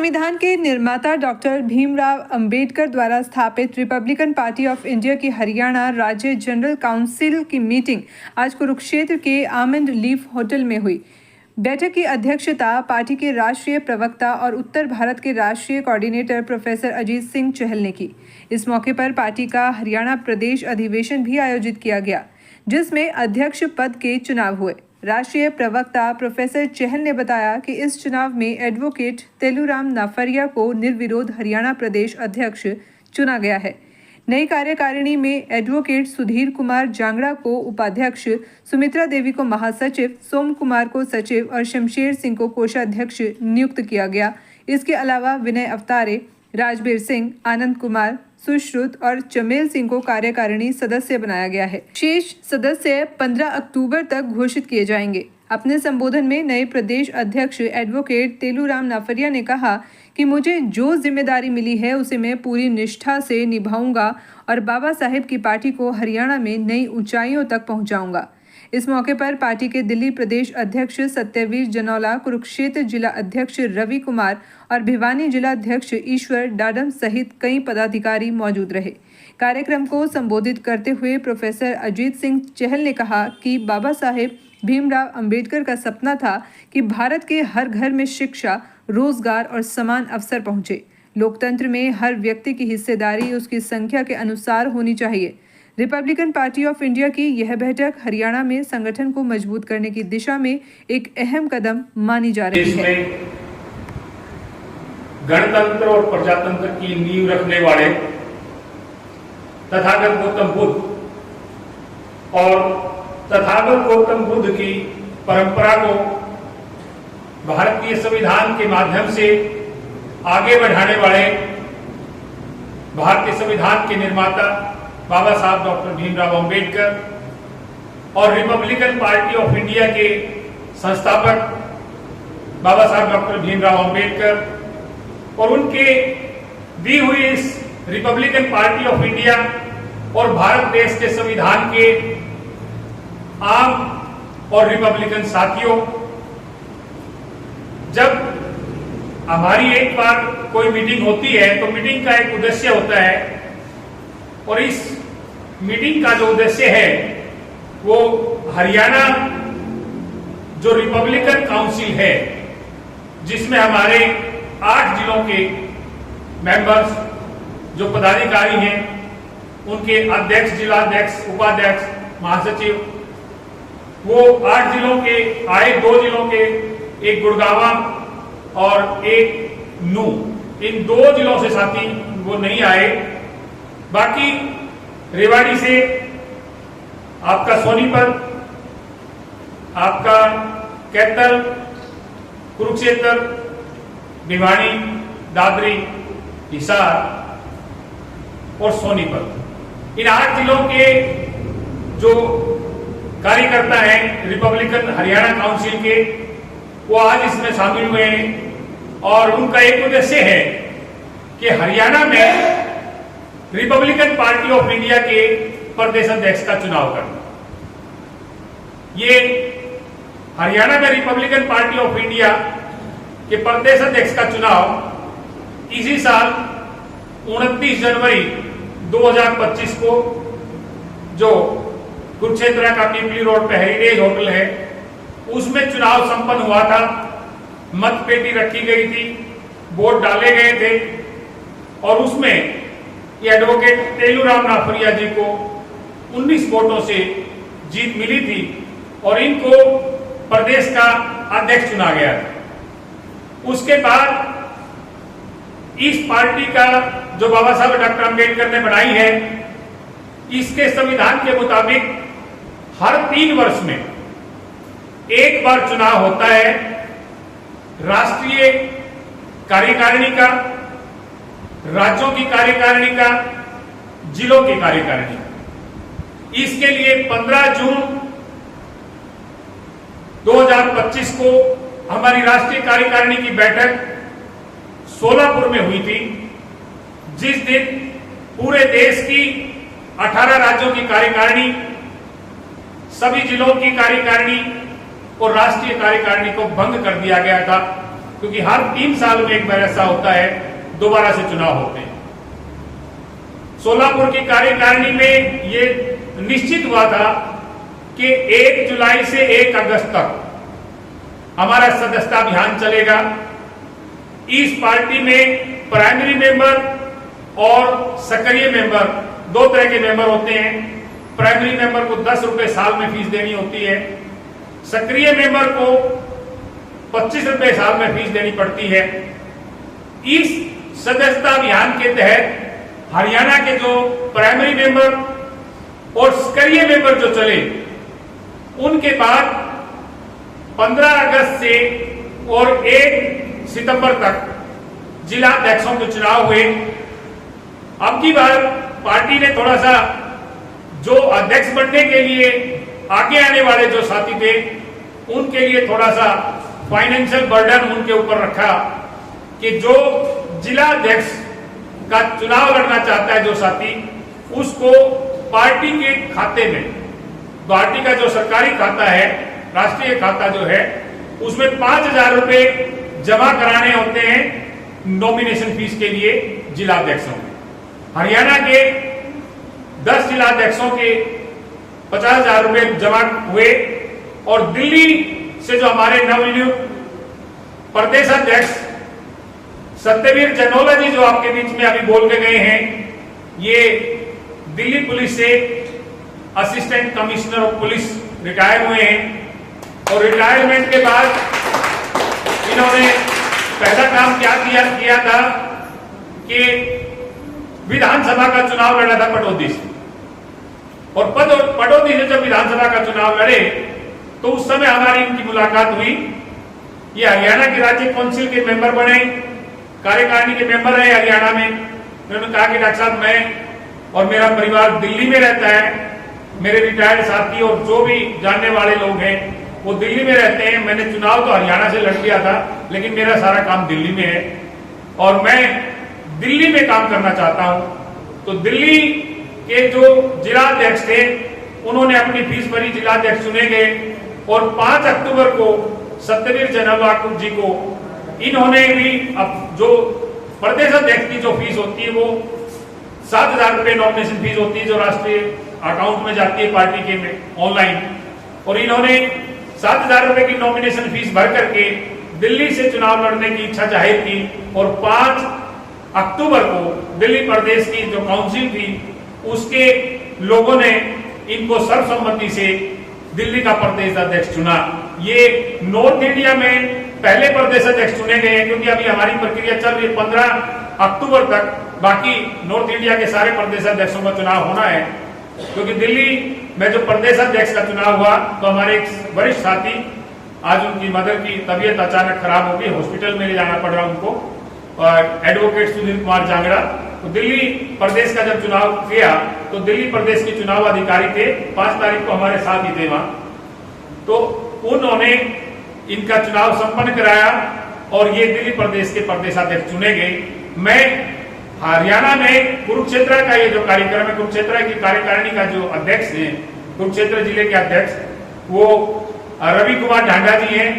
संविधान के निर्माता डॉक्टर भीमराव अंबेडकर द्वारा स्थापित रिपब्लिकन पार्टी ऑफ इंडिया की हरियाणा राज्य जनरल काउंसिल की मीटिंग आज कुरुक्षेत्र के आमंड लीफ होटल में हुई। बैठक की अध्यक्षता पार्टी के राष्ट्रीय प्रवक्ता और उत्तर भारत के राष्ट्रीय कोऑर्डिनेटर प्रोफेसर अजीत सिंह चहल ने की। इस मौके पर पार्टी का हरियाणा प्रदेश अधिवेशन भी आयोजित किया गया, जिसमें अध्यक्ष पद के चुनाव हुए। राष्ट्रीय प्रवक्ता प्रोफेसर चहल ने बताया कि इस चुनाव में एडवोकेट तेलूराम नाफरिया को निर्विरोध हरियाणा प्रदेश अध्यक्ष चुना गया है। नई कार्यकारिणी में एडवोकेट सुधीर कुमार जांगड़ा को उपाध्यक्ष, सुमित्रा देवी को महासचिव, सोम कुमार को सचिव और शमशेर सिंह को कोषाध्यक्ष नियुक्त किया गया। इसके अलावा विनय अवतारे, राजबीर सिंह, आनंद कुमार, सुश्रुत और चमेल सिंह को कार्यकारिणी सदस्य बनाया गया है। शेष सदस्य 15 अक्टूबर तक घोषित किए जाएंगे। अपने संबोधन में नए प्रदेश अध्यक्ष एडवोकेट तेलूराम नाफरिया ने कहा कि मुझे जो जिम्मेदारी मिली है उसे मैं पूरी निष्ठा से निभाऊंगा और बाबा साहेब की पार्टी को हरियाणा में नई ऊंचाइयों तक पहुंचाऊंगा। इस मौके पर पार्टी के दिल्ली प्रदेश अध्यक्ष सत्यवीर जनौला, कुरुक्षेत्र जिला अध्यक्ष रवि कुमार और भिवानी जिला अध्यक्ष ईश्वर डाडम सहित कई पदाधिकारी मौजूद रहे। कार्यक्रम को संबोधित करते हुए प्रोफेसर अजीत सिंह चहल ने कहा कि बाबा साहेब भीमराव अंबेडकर का सपना था कि भारत के हर घर में शिक्षा, रोजगार और समान अवसर पहुंचे। लोकतंत्र में हर व्यक्ति की हिस्सेदारी उसकी संख्या के अनुसार होनी चाहिए। रिपब्लिकन पार्टी ऑफ इंडिया की यह बैठक हरियाणा में संगठन को मजबूत करने की दिशा में एक अहम कदम मानी जा रही है। गणतंत्र और प्रजातंत्र की नींव रखने वाले तथागत गौतम बुद्ध और तथागत गौतम बुद्ध की परंपरा को भारतीय संविधान के माध्यम से आगे बढ़ाने वाले भारतीय संविधान के निर्माता बाबा साहब डॉक्टर भीमराव अंबेडकर और रिपब्लिकन पार्टी ऑफ इंडिया के संस्थापक बाबा साहब डॉक्टर भीमराव अंबेडकर और उनके दी हुई इस रिपब्लिकन पार्टी ऑफ इंडिया और भारत देश के संविधान के आम और रिपब्लिकन साथियों, जब हमारी एक बार कोई मीटिंग होती है तो मीटिंग का एक उद्देश्य होता है और इस मीटिंग का जो उद्देश्य है वो हरियाणा जो रिपब्लिकन काउंसिल है, जिसमें हमारे 8 जिलों के मेंबर्स जो पदाधिकारी हैं, उनके अध्यक्ष, जिलाध्यक्ष, उपाध्यक्ष, महासचिव, वो 8 जिलों के आए, 2 जिलों के, एक गुड़गावा और एक नू, इन 2 जिलों से साथी वो नहीं आए। बाकी रेवाड़ी से आपका सोनीपत, आपका कैथल, कुरुक्षेत्र, भिवानी, दादरी, हिसार और सोनीपत, इन 8 जिलों के जो कार्यकर्ता हैं रिपब्लिकन हरियाणा काउंसिल के, वो आज इसमें शामिल हुए हैं और उनका एक उद्देश्य है कि हरियाणा में रिपब्लिकन पार्टी ऑफ इंडिया के प्रदेश अध्यक्ष का चुनाव करना। ये हरियाणा में रिपब्लिकन पार्टी ऑफ इंडिया के प्रदेश अध्यक्ष का चुनाव इसी साल 29 जनवरी 2025 को जो कुरुक्षेत्र का पीपली रोड पे हेरिटेज होटल है, उसमें चुनाव संपन्न हुआ था। मतपेटी रखी गई थी, वोट डाले गए थे और उसमें एडवोकेट तेलूराम नाफरिया जी को 19 वोटों से जीत मिली थी और इनको प्रदेश का अध्यक्ष चुना गया था। उसके बाद इस पार्टी का जो बाबा साहब डॉक्टर अंबेडकर ने बनाई है, इसके संविधान के मुताबिक हर 3 वर्ष में एक बार चुनाव होता है, राष्ट्रीय कार्यकारिणी का, राज्यों की कार्यकारिणी का, जिलों की कार्यकारिणी का। इसके लिए 15 जून 2025 को हमारी राष्ट्रीय कार्यकारिणी की बैठक सोलापुर में हुई थी, जिस दिन पूरे देश की 18 राज्यों की कार्यकारिणी, सभी जिलों की कार्यकारिणी और राष्ट्रीय कार्यकारिणी को भंग कर दिया गया था, क्योंकि हर 3 साल में एक बार ऐसा होता है, दोबारा से चुनाव होते हैं। सोलापुर की कार्यकारिणी में ये निश्चित हुआ था कि 1 जुलाई से 1 अगस्त तक हमारा सदस्यता अभियान चलेगा। इस पार्टी में प्राइमरी मेंबर और सक्रिय मेंबर 2 तरह के मेंबर होते हैं। प्राइमरी मेंबर को 10 रुपए साल में फीस देनी होती है, सक्रिय मेंबर को 25 रुपए साल में फीस देनी पड़ती है। इस सदस्यता अभियान के तहत हरियाणा के जो प्राइमरी मेंबर और सक्रिय मेंबर जो चले, उनके बाद 15 अगस्त से और 1 सितंबर तक जिला अध्यक्षों के चुनाव हुए। अब की बार पार्टी ने थोड़ा सा जो अध्यक्ष बनने के लिए आगे आने वाले जो साथी थे, उनके लिए थोड़ा सा फाइनेंशियल बर्डन उनके ऊपर रखा कि जो जिला अध्यक्ष का चुनाव लड़ना चाहता है जो साथी, उसको पार्टी के खाते में, पार्टी का जो सरकारी खाता है, राष्ट्रीय खाता जो है, उसमें 5,000 रुपए जमा कराने होते हैं नॉमिनेशन फीस के लिए जिला अध्यक्षों में। हरियाणा के 10 जिला अध्यक्षों के 50,000 रुपए जमा हुए और दिल्ली से जो हमारे नवनियुक्त प्रदेश अध्यक्ष सत्यवीर जनोला जी जो आपके बीच में अभी बोल के गए हैं, ये दिल्ली पुलिस से assistant commissioner of police retire हुए हैं और रिटायरमेंट के बाद इन्होंने पहला काम क्या किया था कि विधानसभा का चुनाव लड़ा था पटौदी से, और पटौदी से जब विधानसभा का चुनाव लड़े तो उस समय हमारी इनकी मुलाकात हुई। ये हरियाणा की राज्य काउंसिल के मेंबर बने, कार्यकारिणी के मेंबर रहे हरियाणा में। उन्होंने कहा कि डॉक्टर साहब, मैं और मेरा परिवार दिल्ली में रहता है, मेरे रिटायर्ड साथी और जो भी जानने वाले लोग हैं वो दिल्ली में रहते हैं। मैंने चुनाव तो हरियाणा से लड़ लिया था, लेकिन मेरा सारा काम दिल्ली में है और मैं दिल्ली में काम करना चाहता हूं। तो दिल्ली के जो जिला अध्यक्ष थे, उन्होंने अपनी फीस भरी, जिला अध्यक्ष चुने गए और 5 अक्टूबर को सत्यवीर जनोला जी को इन्होंने भी अब जो प्रदेश अध्यक्ष की जो फीस होती है वो 7,000 रुपए नॉमिनेशन फीस होती है जो राष्ट्रीय अकाउंट में जाती है पार्टी के में ऑनलाइन, और इन्होंने 7,000 रुपए की नॉमिनेशन फीस भर करके दिल्ली से चुनाव लड़ने की इच्छा जाहिर की और 5 अक्टूबर को दिल्ली प्रदेश की जो काउंसिल थी उसके लोगों ने इनको सर्वसम्मति से दिल्ली का प्रदेश अध्यक्ष चुना। ये नॉर्थ इंडिया में पहले प्रदेश अध्यक्ष चुने गए हैं, क्योंकि अभी हमारी प्रक्रिया चल रही है 15 अक्टूबर तक, बाकी नॉर्थ इंडिया के सारे प्रदेश अध्यक्षों का चुनाव होना है। क्योंकि दिल्ली में जो प्रदेश अध्यक्ष का चुनाव हुआ तो हमारे एक वरिष्ठ साथी, आज उनकी मदर की तबीयत अचानक खराब हो गई, हॉस्पिटल में ले जाना पड़ रहा उनको, एडवोकेट सुनील कुमार जांगड़ा। तो दिल्ली प्रदेश का जब चुनाव किया तो दिल्ली प्रदेश के चुनाव अधिकारी थे, 5 तारीख को हमारे साथ ही थे वहां, तो उन्होंने इनका चुनाव संपन्न कराया और ये दिल्ली प्रदेश के प्रदेशाध्यक्ष चुने गए। मैं हरियाणा में कुरुक्षेत्र का ये जो कार्यक्रम है, कुरुक्षेत्र की कार्यकारिणी का जो अध्यक्ष है, कुरुक्षेत्र जिले के अध्यक्ष वो रवि कुमार ढांडा जी हैं।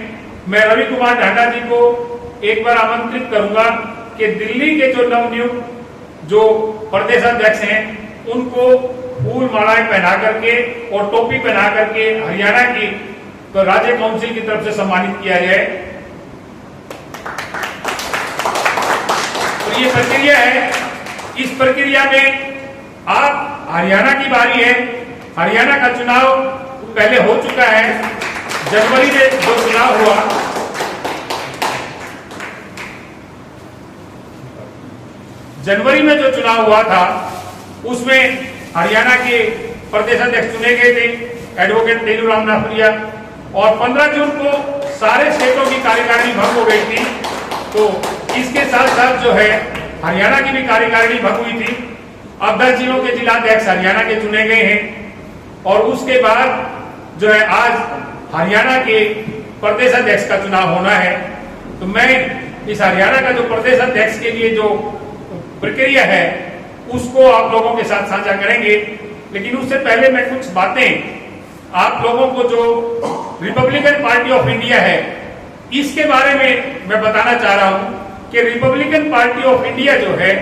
मैं रवि कुमार ढांडा जी को एक बार आमंत्रित करूंगा कि दिल्ली के जो नवनियुक्त जो प्रदेश अध्यक्ष हैं उनको फूल मालाएं पहना करके और टोपी पहना करके हरियाणा की तो राज्य काउंसिल की तरफ से सम्मानित किया जाए। तो ये प्रक्रिया है। इस प्रक्रिया में आप हरियाणा की बारी है। हरियाणा का चुनाव पहले हो चुका है, जनवरी में जो चुनाव हुआ, जनवरी में जो चुनाव हुआ था उसमें हरियाणा के प्रदेश अध्यक्ष चुने गए थे एडवोकेट तेलूराम नाफरिया, और 15 जून को सारे स्टेटों की कार्यकारिणी भंग हो गई थी। तो इसके साथ साथ जो है हरियाणा की भी कार्यकारिणी भंग हुई थी। अब 10 जिलों के जिला अध्यक्ष हरियाणा के चुने गए हैं और उसके बाद जो है आज हरियाणा के प्रदेश अध्यक्ष का चुनाव होना है। तो मैं इस हरियाणा का जो प्रदेश अध्यक्ष के लिए जो प्रक्रिया है उसको आप लोगों के साथ साझा करेंगे, लेकिन उससे पहले मैं कुछ बातें आप लोगों को, जो रिपब्लिकन पार्टी ऑफ इंडिया है इसके बारे में मैं बताना चाह रहा हूं कि रिपब्लिकन पार्टी ऑफ इंडिया जो है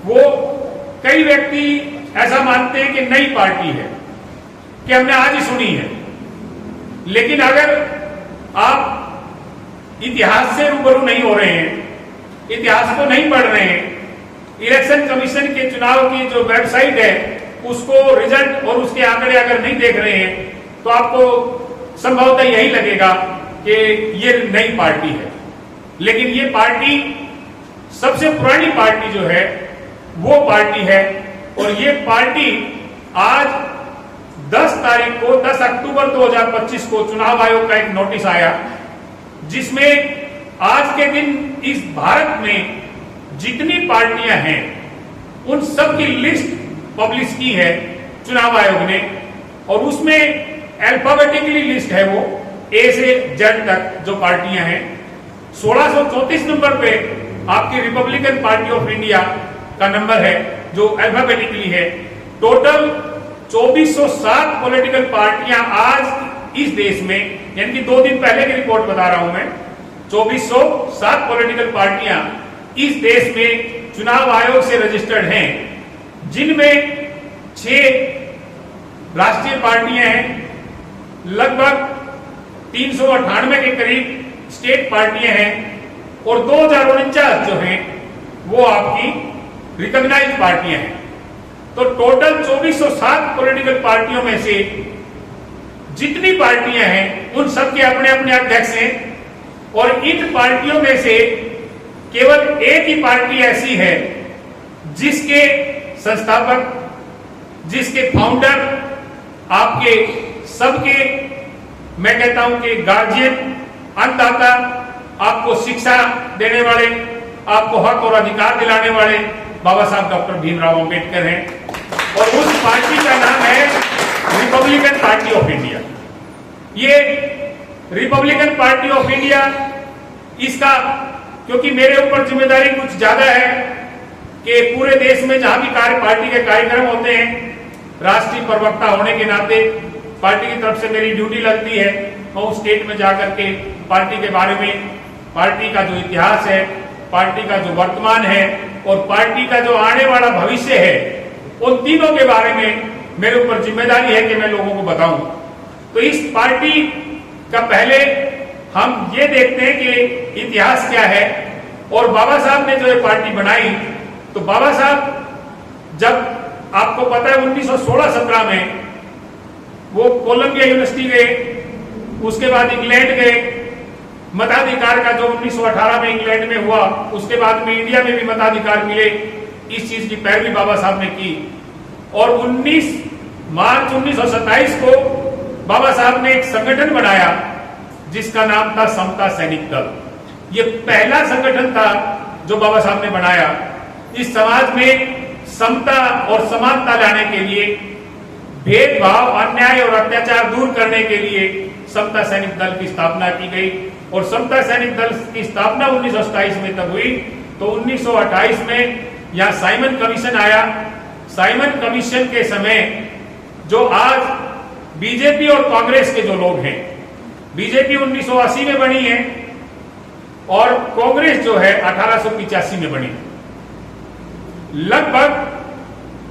वो कई व्यक्ति ऐसा मानते हैं कि नई पार्टी है, कि हमने आज ही सुनी है। लेकिन अगर आप इतिहास से रूबरू नहीं हो रहे हैं, इतिहास को नहीं पढ़ रहे हैं, इलेक्शन कमीशन के चुनाव की जो वेबसाइट है उसको रिजल्ट और उसके आंकड़े अगर नहीं देख रहे हैं तो आपको संभवतः यही लगेगा कि ये नई पार्टी है। लेकिन ये पार्टी सबसे पुरानी पार्टी जो है वो पार्टी है, और ये पार्टी आज 10 अक्टूबर 2025 को चुनाव आयोग का एक नोटिस आया, जिसमें आज के दिन इस भारत में जितनी पार्टियां हैं उन सब की लिस्ट पब्लिश की है चुनाव आयोग ने, और उसमें अल्फाबेटिकली लिस्ट है वो ए से जेड तक जो पार्टियां हैं। 1634 नंबर पे आपकी रिपब्लिकन पार्टी ऑफ इंडिया का नंबर है जो अल्फाबेटिकली है। टोटल 2407 पॉलिटिकल पार्टियां आज इस देश में, यानी कि 2 दिन पहले की रिपोर्ट बता रहा हूं मैं, 2407 पॉलिटिकल पार्टियां इस देश में चुनाव आयोग से रजिस्टर्ड हैं, जिनमें 6 राष्ट्रीय पार्टियां हैं, लगभग 398 के करीब स्टेट पार्टियां हैं, और 2049 जो हैं वो आपकी रिकॉग्नाइज्ड पार्टियां हैं। तो टोटल 2407 पॉलिटिकल पार्टियों में से जितनी पार्टियां हैं उन सबके अपने अपने अध्यक्ष हैं, और इन पार्टियों में से केवल एक ही पार्टी ऐसी है जिसके संस्थापक, जिसके फाउंडर, आपके सबके, मैं कहता हूं कि गार्जियन, अन्नदाता, आपको शिक्षा देने वाले, आपको हक और अधिकार दिलाने वाले बाबा साहब डॉक्टर भीमराव अंबेडकर हैं, और उस पार्टी का नाम है रिपब्लिकन पार्टी ऑफ इंडिया। ये रिपब्लिकन पार्टी ऑफ इंडिया, इसका क्योंकि मेरे ऊपर जिम्मेदारी कुछ ज्यादा है कि पूरे देश में जहां भी पार्टी के कार्यक्रम होते हैं, राष्ट्रीय प्रवक्ता होने के नाते पार्टी की तरफ से मेरी ड्यूटी लगती है, मैं उस स्टेट में जाकर के पार्टी के बारे में, पार्टी का जो इतिहास है, पार्टी का जो वर्तमान है और पार्टी का जो आने वाला भविष्य है, उन तीनों के बारे में मेरे ऊपर जिम्मेदारी है कि मैं लोगों को बताऊं। तो इस पार्टी का पहले हम ये देखते हैं कि इतिहास क्या है, और बाबा साहब ने जो ये पार्टी बनाई, तो बाबा साहब जब, आपको पता है 1916-17 में वो कोलंबिया यूनिवर्सिटी गए, उसके बाद इंग्लैंड गए, मताधिकार का जो 1918 में इंग्लैंड में हुआ, उसके बाद में इंडिया में भी मताधिकार मिले, इस चीज की पैरवी बाबा साहब ने की। और 19 मार्च 1927 को बाबा साहब ने एक संगठन बनाया जिसका नाम था समता सैनिक दल। ये पहला संगठन था जो बाबा साहब ने बनाया इस समाज में समता और समानता लाने के लिए, भेदभाव, अन्याय और अत्याचार दूर करने के लिए समता सैनिक दल की स्थापना की गई। और समता सैनिक दल की स्थापना 1927 में तब हुई, तो 1928 में यहां साइमन कमीशन आया। साइमन कमीशन के समय जो आज बीजेपी और कांग्रेस के जो लोग हैं, बीजेपी 1980 में बनी है और कांग्रेस जो है 1885 में बनी। लगभग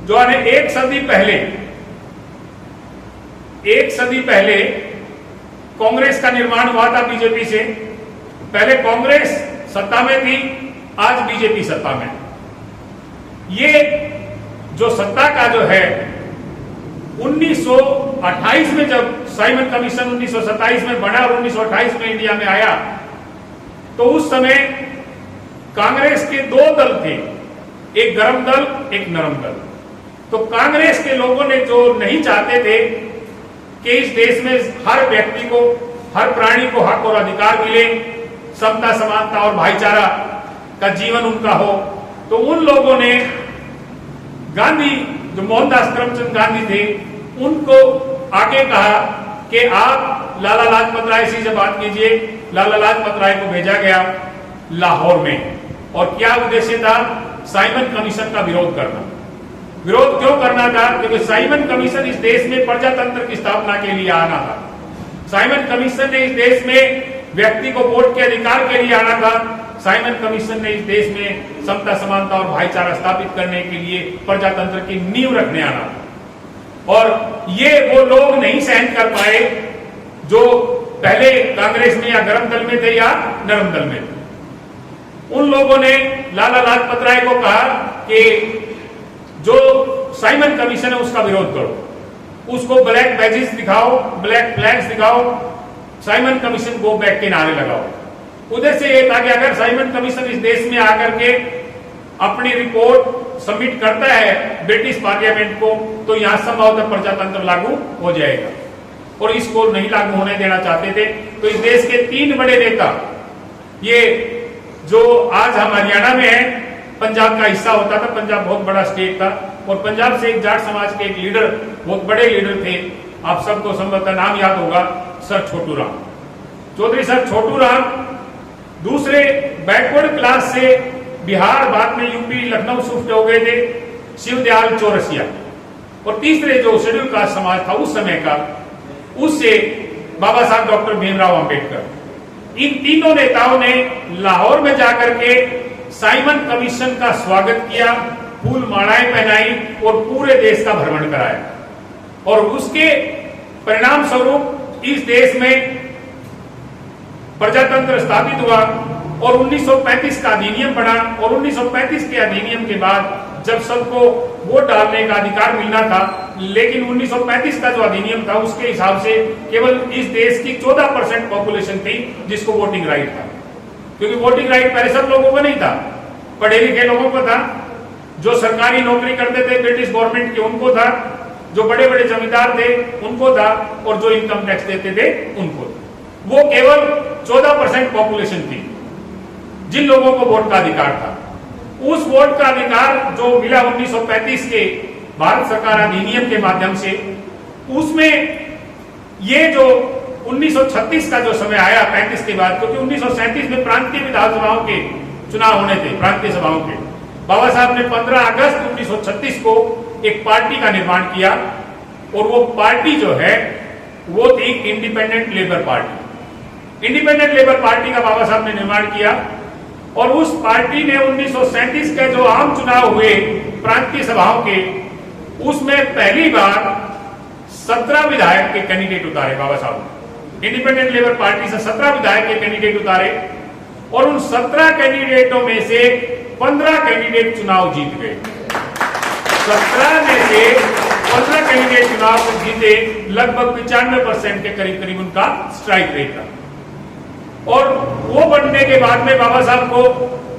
जो है 1 सदी पहले कांग्रेस का निर्माण हुआ था बीजेपी से। पहले कांग्रेस सत्ता में थी, आज बीजेपी सत्ता में। ये जो सत्ता का जो है 1928 में जब साइमन कमीशन 1927 में बना और 1928 में इंडिया में आया, तो उस समय कांग्रेस के 2 दल थे, एक गरम दल, एक नरम दल। तो कांग्रेस के लोगों ने जो नहीं चाहते थे कि इस देश में हर व्यक्ति को, हर प्राणी को हक और अधिकार मिले, समता, समानता और भाईचारा का जीवन उनका हो, तो उन लोगों ने गांधी, जो मोहनदास करमचंद गांधी थे, उनको आके कहा कि आप लाला लाजपत राय से बात कीजिए। लाला लाजपत राय को भेजा गया लाहौर में, और क्या उद्देश्य था? साइमन कमीशन का विरोध करना। विरोध क्यों करना था? क्योंकि साइमन कमीशन इस देश में प्रजातंत्र की स्थापना के लिए आना था। साइमन कमीशन ने इस देश में व्यक्ति को वोट के अधिकार के लिए आना था। साइमन कमीशन ने इस देश में समता, समानता और भाईचारा स्थापित करने के लिए प्रजातंत्र की नींव रखने आना था। और ये वो लोग नहीं सहन कर पाए जो पहले कांग्रेस में या गर्म दल में थे या नरम दल में थे। उन लोगों ने लाला लाजपत राय को कहा कि जो साइमन कमीशन है उसका विरोध करो, उसको ब्लैक बैजेस दिखाओ, ब्लैक फ्लैग्स दिखाओ, साइमन कमीशन गो बैक के नारे लगाओ। उद्देश्य ये था कि अगर साइमन कमीशन इस देश में आकर के अपनी रिपोर्ट सबमिट करता है ब्रिटिश पार्लियामेंट को, तो यहां संभवतः प्रजातंत्र लागू हो जाएगा, और इसको नहीं लागू होने देना चाहते थे। तो इस देश के 3 बड़े नेता, ये जो आज हम हरियाणा में है, पंजाब का हिस्सा होता था, पंजाब बहुत बड़ा स्टेट था, और पंजाब से एक जाट समाज के एक लीडर, बहुत बड़े लीडर थे, आप सबको संभवतः नाम याद होगा, सर छोटू राम, चौधरी सर छोटू राम। दूसरे बैकवर्ड क्लास से बिहार, बाद में यूपी, लखनऊ शिफ्ट हो गए थे, शिवदयाल चौरसिया। और तीसरे जो शेड्यूल कास्ट समाज था उस समय का, उससे बाबा साहब डॉक्टर भीमराव अंबेडकर। इन तीनों नेताओं ने लाहौर में जाकर के साइमन कमीशन का स्वागत किया, फूल मालाएं पहनाई और पूरे देश का भ्रमण कराया। और उसके परिणाम स्वरूप इस देश में प्रजातंत्र स्थापित हुआ और 1935 का अधिनियम बना। और 1935 के अधिनियम के बाद जब सबको वोट डालने का अधिकार मिलना था, लेकिन 1935 का जो अधिनियम था उसके हिसाब से केवल इस देश की 14% पॉपुलेशन थी जिसको वोटिंग राइट था, क्योंकि वोटिंग राइट पहले सब लोगों को नहीं था, पढ़े लिखे लोगों को था, जो सरकारी नौकरी करते थे ब्रिटिश गवर्नमेंट के उनको था, जो बड़े बड़े जमींदार थे उनको था, और जो इनकम टैक्स देते थे उनको। वो केवल 14% पॉपुलेशन थी जिन लोगों को वोट का अधिकार था। उस वोट का अधिकार जो मिला 1935 के भारत सरकार अधिनियम के माध्यम से, उसमें ये जो 1936 का जो समय आया 35 के बाद, क्योंकि 1937 में प्रांतीय विधानसभाओं के चुनाव होने थे, प्रांतीय सभाओं के, बाबा साहब ने 15 अगस्त 1936 को एक पार्टी का निर्माण किया, और वो पार्टी जो है वो थी independent labour party. Independent labour party का बाबा साहब ने निर्माण किया, और उस पार्टी ने 1937 के जो आम चुनाव हुए प्रांतीय सभाओं के, उसमें पहली बार 17 विधायक के कैंडिडेट उतारे बाबा साहब। इंडिपेंडेंट लेबर पार्टी से 17 विधायक के कैंडिडेट उतारे, और उन 17 कैंडिडेटों में से 15 कैंडिडेट चुनाव जीत गए। 17 में से 15 कैंडिडेट चुनाव जीते, लगभग 95% के करीब करीब उनका स्ट्राइक रेट था। और वो बनने के बाद में बाबा साहब को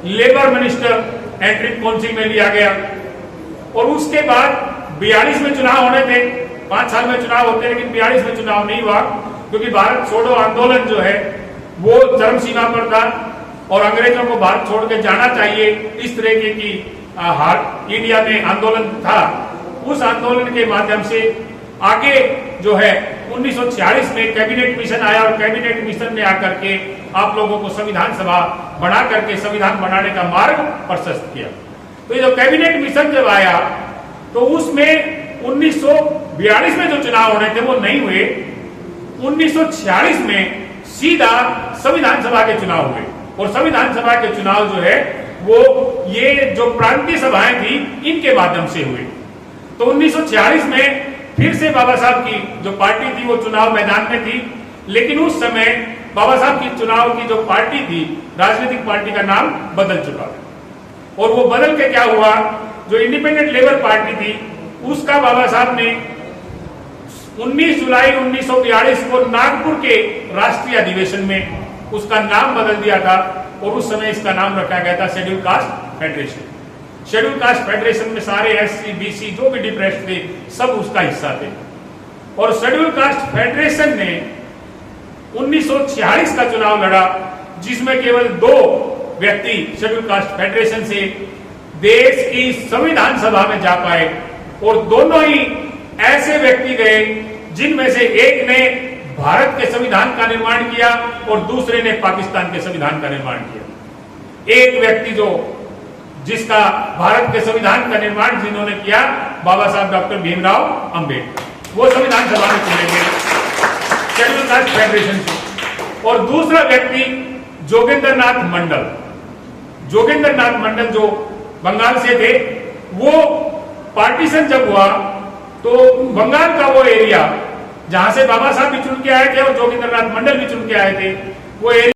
लेबर मिनिस्टर एंट्री काउंसिल में लिया गया, और उसके बाद 42 में चुनाव होने थे, 5 साल में चुनाव होते, लेकिन 42 में चुनाव नहीं हुआ, क्योंकि भारत छोड़ो आंदोलन जो है वो चरम सीमा पर था, और अंग्रेजों को भारत छोड़ के जाना चाहिए, इस तरह की इंडिया में आंदोलन था। उस आंदोलन के माध्यम से आगे जो है 1946 में कैबिनेट मिशन आया, और कैबिनेट मिशन ने आकर के आप लोगों को संविधान सभा बना करके संविधान बनाने का मार्ग प्रशस्त किया। तो ये जो कैबिनेट मिशन जब आया, तो उसमें 1942 में जो चुनाव होने थे वो नहीं हुए, 1946 में सीधा संविधान सभा के चुनाव हुए। और संविधान सभा के चुनाव जो है वो ये जो प्रांतीय सभाएं थी इनके माध्यम से हुए। तो 1946 में फिर से बाबा साहब की जो पार्टी थी वो चुनाव मैदान में थी, लेकिन उस समय बाबा साहब की चुनाव की जो पार्टी थी, राजनीतिक पार्टी का नाम बदल चुका था। और वो बदल के क्या हुआ, जो इंडिपेंडेंट लेबर पार्टी थी उसका बाबा साहब ने 19 जुलाई 1942 को नागपुर के राष्ट्रीय अधिवेशन में उसका नाम बदल दिया था, और उस समय इसका नाम रखा गया था schedule caste federation. Schedule caste federation में सारे एससी बीसी जो भी डिप्रेस्ड थे सब उसका हिस्सा थे। और शेड्यूल कास्ट फेडरेशन ने 1946 का चुनाव लड़ा, जिसमें केवल 2 व्यक्ति शेड्यूल कास्ट फेडरेशन से देश की संविधान सभा में जा पाए, और दोनों ही ऐसे व्यक्ति गए जिनमें से एक ने भारत के संविधान का निर्माण किया और दूसरे ने पाकिस्तान के संविधान का निर्माण किया। एक व्यक्ति जो जिसका भारत के संविधान का निर्माण जिन्होंने किया, बाबा साहब डॉक्टर भीमराव अंबेडकर, वो संविधान सभा में चले गए शेड्यूल कास्ट फेडरेशन से। और दूसरा व्यक्ति जोगेंद्र नाथ मंडल। जोगेंद्र नाथ मंडल जो बंगाल से थे, वो पार्टीशन जब हुआ तो बंगाल का वो एरिया जहां से बाबा साहब भी चुन के आए थे और जोगेंद्र नाथ मंडल भी चुन के आए थे, वो एरिया